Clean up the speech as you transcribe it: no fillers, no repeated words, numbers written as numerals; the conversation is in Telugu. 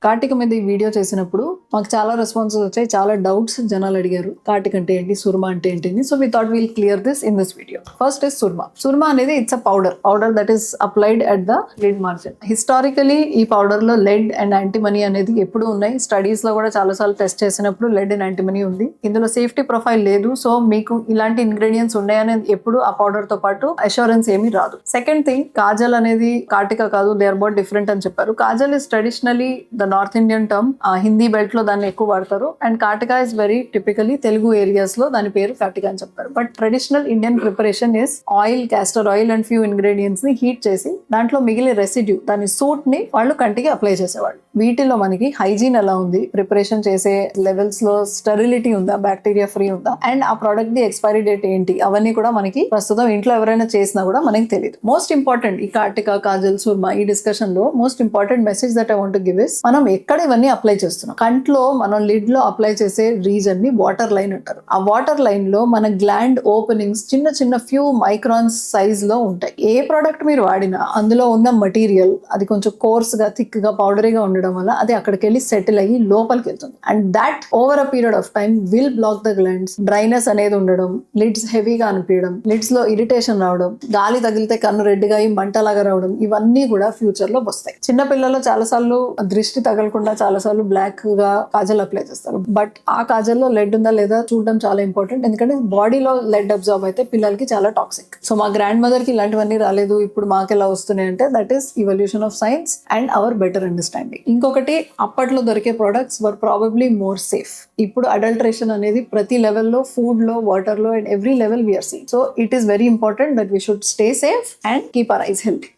కార్టిక మీద ఈ వీడియో చేసినప్పుడు మాకు చాలా రెస్పాన్సెస్ వచ్చాయి, చాలా డౌట్స్ జనాలు అడిగారు. కార్టిక్ అంటే ఏంటి, సుర్మా అంటే ఏంటి. So we thought will clear this in this video. First is surma. Surma అనేది it's a powder that is applied at the lid margin. Historically ఈ పౌడర్ లో లెడ్ అండ్ యాంటీమనీ అనేది ఎప్పుడు ఉన్నాయి. స్టడీస్ లో కూడా చాలా సార్లు టెస్ట్ చేసినప్పుడు లెడ్ అండ్ యాంటీమనీ ఉంది. ఇందులో సేఫ్టీ ప్రొఫైల్ లేదు. సో మీకు ఇలాంటి ఇంగ్రీడియంట్స్ ఉన్నాయనేది ఎప్పుడు ఆ పౌడర్ తో పాటు అష్యూరెన్స్ ఏమీ రాదు. సెకండ్ థింగ్, కాజల్ అనేది కార్టిక కాదు, దే ఆర్ బోత్ డిఫరెంట్ అని చెప్పారు. Kajal is traditionally the north Indian term. Hindi belt లో దాన్ని ఎక్కువ వాడతారు. And kartika is very typically Telugu areas లో దాని పేరు కార్టికా అని చెప్తారు. But traditional Indian preparation is oil, castor oil and few ingredients ని హీట్ చేసి దాంట్లో మిగిలిన రెసిడ్యూ, దాని సూట్ ని వాళ్ళు కంటికి అప్లై చేసేవాళ్ళు. వీటిలో మనకి హైజీన్ ఎలా ఉంది, ప్రిపరేషన్ చేసే లెవెల్స్ లో స్టెరిలిటీ ఉందా, బ్యాక్టీరియా ఫ్రీ ఉందా, అండ్ ఆ ప్రోడక్ట్ ది ఎక్స్పైరీ డేట్ ఏంటి, అవన్నీ కూడా మనకి ప్రస్తుతం ఇంట్లో ఎవరైనా చేసినా కూడా మనకి తెలియదు. మోస్ట్ ఇంపార్టెంట్ ఈ కార్టికా, కాజల్, సుర్మా ఈ డిస్కషన్ లో most important message that I want to give is, మనం ఎక్కడ ఇవన్నీ అప్లై చేస్తున్నాం. కంట్లో మనం లిడ్ లో అప్లై చేసే రీజన్ ని వాటర్ లైన్ అంటారు. ఆ వాటర్ లైన్ లో మన గ్లాండ్ ఓపెనింగ్స్ చిన్న చిన్న ఫ్యూ మైక్రాన్స్ సైజ్ లో ఉంటాయి. ఏ ప్రోడక్ట్ మీరు వాడినా అందులో ఉన్న మటీరియల్ అది కొంచెం కోర్స్ గా, థిక్ గా, పౌడరీగా ఉండడం వల్ల అది అక్కడికి వెళ్ళి సెటిల్ అయ్యి లోపలికి వెళ్తుంది. And that over a period of time will block the glands. Dryness అనేది ఉండడం, లిడ్స్ హెవీగా అనిపించడం, లిడ్స్ లో ఇరిటేషన్ రావడం, గాలి తగిలితే కన్ను రెడ్గా అయ్యి మంటలాగా రావడం, ఇవన్నీ కూడా ఫ్యూచర్ లో వస్తాయి. చిన్న పిల్లలు చాలా సార్లు దృష్టి తగలకుండా చాలా సార్లు బ్లాక్ గా కాజల్ అప్లై చేస్తారు. బట్ ఆ కాజల్లో లెడ్ ఉందా లేదా చూడడం చాలా ఇంపార్టెంట్. ఎందుకంటే బాడీలో లెడ్ అబ్జార్బ్ అయితే పిల్లలకి చాలా టాక్సిక్. సో మా గ్రాండ్ మదర్ కి ఇలాంటివన్నీ రాలేదు, ఇప్పుడు మాకు ఎలా వస్తున్నాయి అంటే that is evolution of science and our better understanding. ఇంకొకటి, అప్పట్లో దొరికే products were probably more safe. ఇప్పుడు అడల్ట్రేషన్ అనేది ప్రతి లెవెల్లో, ఫుడ్ లో, వాటర్ లో and every level we're seeing. So it is very important that we should stay safe and keep our eyes healthy.